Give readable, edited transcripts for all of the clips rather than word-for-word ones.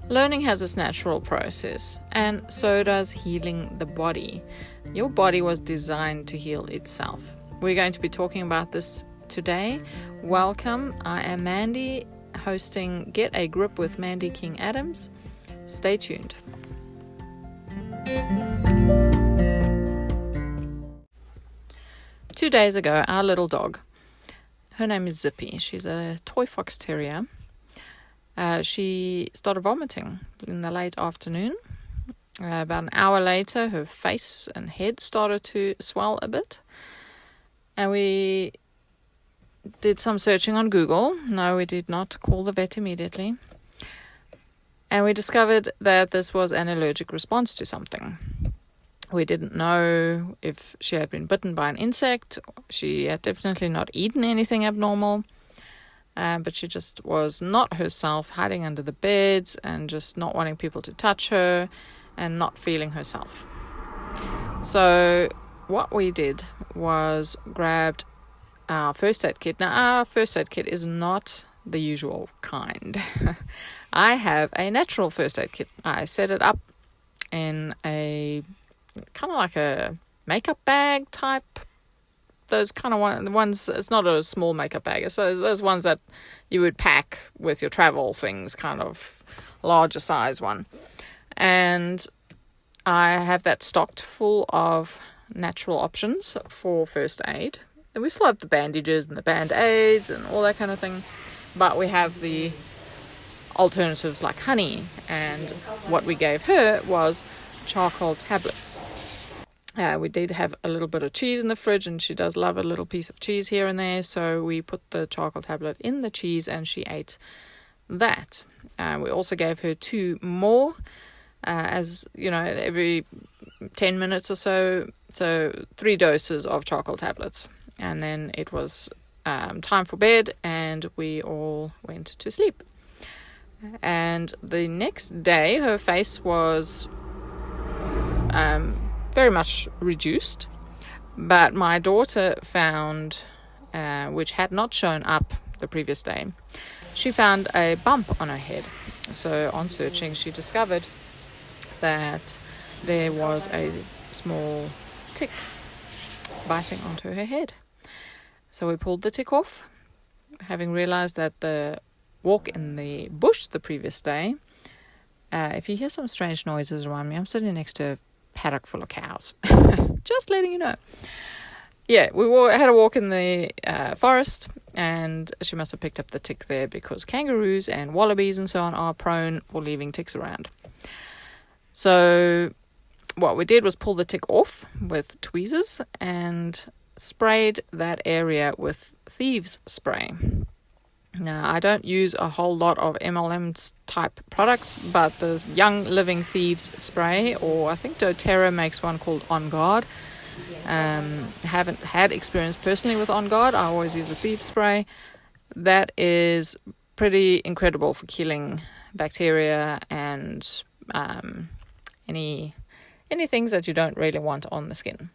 Learning has its natural process, and so does healing the body. Your body was designed to heal itself. We're going to be talking about this today. Welcome. I am Mandy, hosting Get a Grip with Mandy King Adams. Stay tuned. 2 days ago, our little dog, her name is Zippy. She's a toy fox terrier. She started vomiting in the late afternoon. About an hour later, her face and head started to swell a bit. And we did some searching on Google. No, we did not call the vet immediately. And we discovered that this was an allergic response to something. We didn't know if she had been bitten by an insect. She had definitely not eaten anything abnormal. But she just was not herself, hiding under the beds and just not wanting people to touch her and not feeling herself. So what we did was grabbed our first aid kit. Now, our first aid kit is not the usual kind. I have a natural first aid kit. I set it up in a kind of like a makeup bag type. Those kind of ones, it's not a small makeup bag. It's those ones that you would pack with your travel things, kind of larger size one. And I have that stocked full of natural options for first aid. And we still have the bandages and the band-aids and all that kind of thing. But we have the alternatives like honey. And what we gave her was charcoal tablets. We did have a little bit of cheese in the fridge, and she does love a little piece of cheese here and there. So we put the charcoal tablet in the cheese and she ate that. We also gave her 2 more, as you know, every 10 minutes or so. So 3 doses of charcoal tablets. And then it was time for bed, and we all went to sleep. And the next day, her face was very much reduced, but my daughter found, which had not shown up the previous day, she found a bump on her head. So on searching, she discovered that there was a small tick biting onto her head. So we pulled the tick off, having realized that the walk in the bush the previous day, if you hear some strange noises around me, I'm sitting next to a paddock full of cows. Just letting you know. Yeah, we had a walk in the forest, and she must have picked up the tick there because kangaroos and wallabies and so on are prone for leaving ticks around. So what we did was pull the tick off with tweezers and sprayed that area with thieves spray. Now, I don't use a whole lot of MLM type products, but the Young Living Thieves spray, or I think doTERRA makes one called On Guard. Haven't had experience personally with On Guard. I always use a thieves spray. That is pretty incredible for killing bacteria and any things that you don't really want on the skin.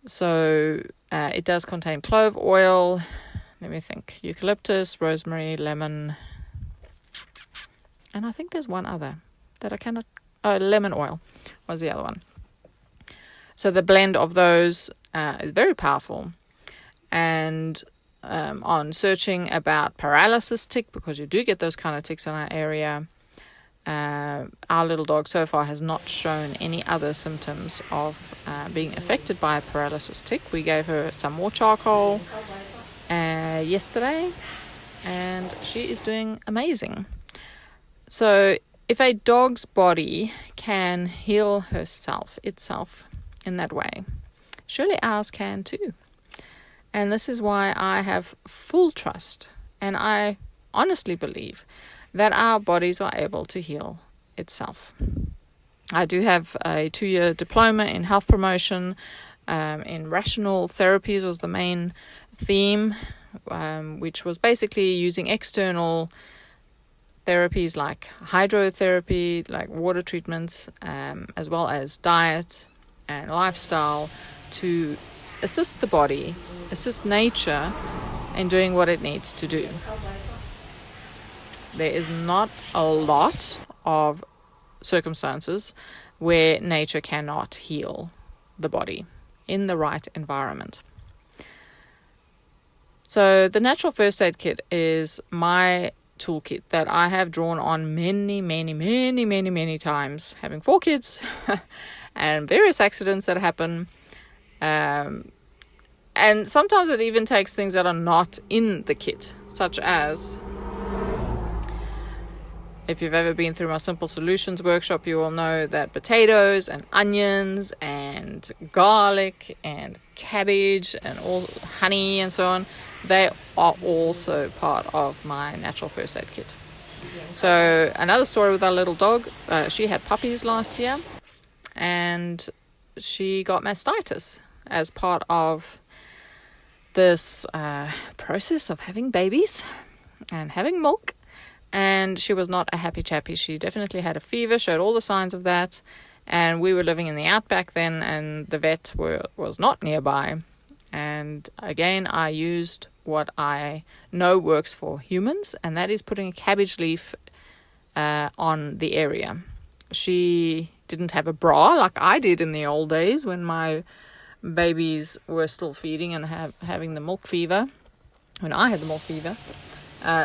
So it does contain clove oil. Let me think. Eucalyptus, rosemary, lemon, and I think there's one other that I cannot... Oh, lemon oil was the other one. So the blend of those is very powerful. And on searching about paralysis tick, because you do get those kind of ticks in our area, our little dog so far has not shown any other symptoms of being affected by a paralysis tick. We gave her some more charcoal yesterday, and she is doing amazing. So if a dog's body can heal itself in that way, surely ours can too. And this is why I have full trust, and I honestly believe that our bodies are able to heal itself. I do have a 2-year diploma in health promotion. In rational therapies was the main theme, which was basically using external therapies like hydrotherapy, like water treatments, as well as diet and lifestyle to assist the body, assist nature in doing what it needs to do. There is not a lot of circumstances where nature cannot heal the body in the right environment. So the natural first aid kit is my toolkit that I have drawn on many times, having 4 kids and various accidents that happen. And sometimes it even takes things that are not in the kit, such as, if you've ever been through my Simple Solutions workshop, you will know that potatoes and onions and garlic and cabbage and all honey and so on, they are also part of my natural first aid kit. So another story with our little dog, she had puppies last year and she got mastitis as part of this process of having babies and having milk. And she was not a happy chappy. She definitely had a fever, showed all the signs of that. And we were living in the outback then, and the vet was not nearby. And again, I used what I know works for humans, and that is putting a cabbage leaf on the area. She didn't have a bra like I did in the old days when my babies were still feeding and having the milk fever, when I had the milk fever.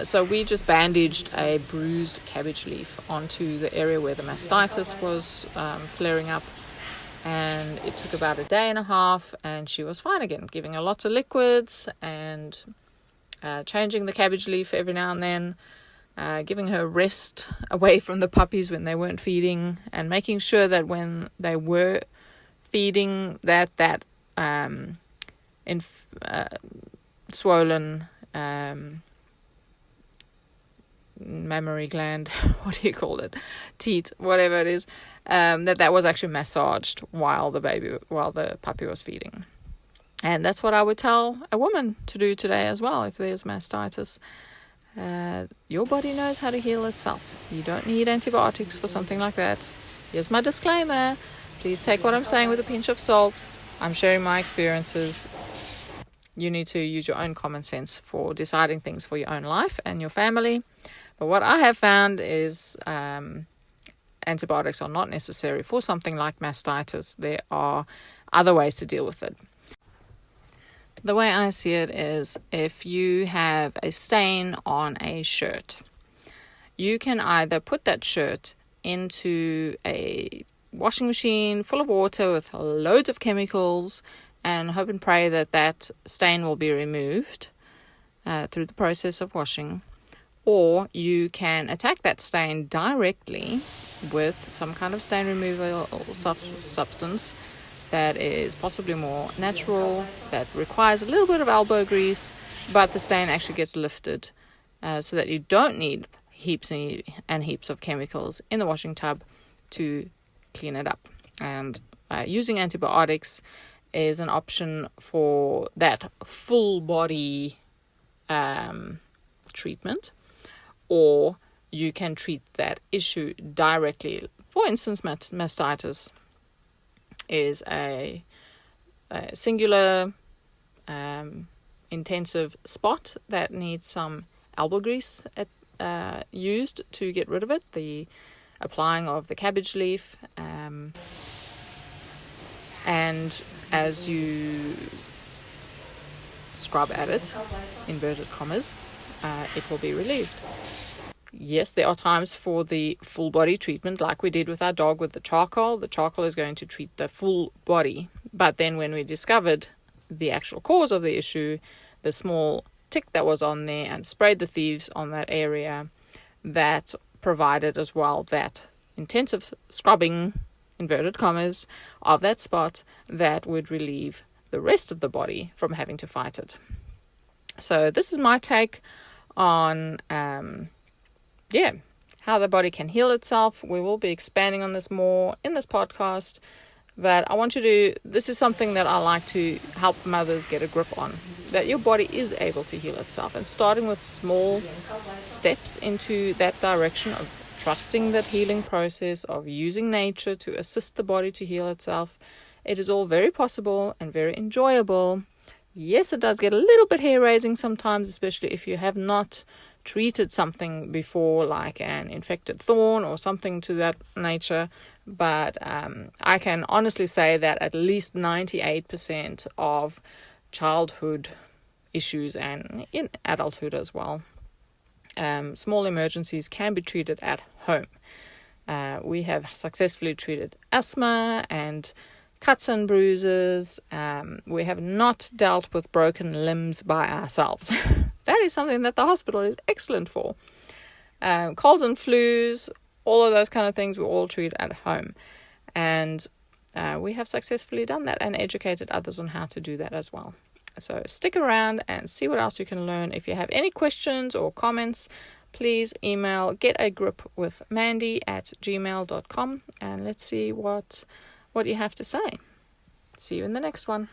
So we just bandaged a bruised cabbage leaf onto the area where the mastitis was flaring up, and it took about a day and a half, and she was fine again, giving her lots of liquids and changing the cabbage leaf every now and then, giving her rest away from the puppies when they weren't feeding, and making sure that when they were feeding that swollen mammary gland, what do you call it, teat, whatever it is, that was actually massaged while the puppy was feeding. And that's what I would tell a woman to do today as well if there's mastitis. Your body knows how to heal itself. You don't need antibiotics for something like that. Here's my disclaimer. Please take what I'm saying with a pinch of salt. I'm sharing my experiences. You need to use your own common sense for deciding things for your own life and your family. But what I have found is antibiotics are not necessary for something like mastitis. There are other ways to deal with it. The way I see it is, if you have a stain on a shirt, you can either put that shirt into a washing machine full of water with loads of chemicals and hope and pray that stain will be removed through the process of washing. Or you can attack that stain directly with some kind of stain removal substance that is possibly more natural, that requires a little bit of elbow grease, but the stain actually gets lifted so that you don't need heaps and heaps of chemicals in the washing tub to clean it up. And using antibiotics is an option for that full body treatment. Or you can treat that issue directly. For instance, mastitis is a singular intensive spot that needs some elbow grease used to get rid of it. The applying of the cabbage leaf, and as you scrub at it, inverted commas, it will be relieved. Yes, there are times for the full body treatment, like we did with our dog with the charcoal. The charcoal is going to treat the full body. But then when we discovered the actual cause of the issue, the small tick that was on there, and sprayed the thieves on that area, that provided as well that intensive scrubbing, inverted commas, of that spot that would relieve the rest of the body from having to fight it. So this is my take on how the body can heal itself. We will be expanding on this more in this podcast, but this is something that I like to help mothers get a grip on, that your body is able to heal itself, and starting with small steps into that direction of trusting that healing process, of using nature to assist the body to heal itself. It is all very possible and very enjoyable, Yes, it does get a little bit hair raising sometimes, especially if you have not treated something before, like an infected thorn or something to that nature. But I can honestly say that at least 98% of childhood issues, and in adulthood as well, small emergencies can be treated at home. We have successfully treated asthma and cuts and bruises. We have not dealt with broken limbs by ourselves. That is something that the hospital is excellent for. Colds and flus, all of those kind of things we all treat at home. And we have successfully done that and educated others on how to do that as well. So stick around and see what else you can learn. If you have any questions or comments, please email getagripwithmandy@gmail.com, and let's see what you have to say. See you in the next one.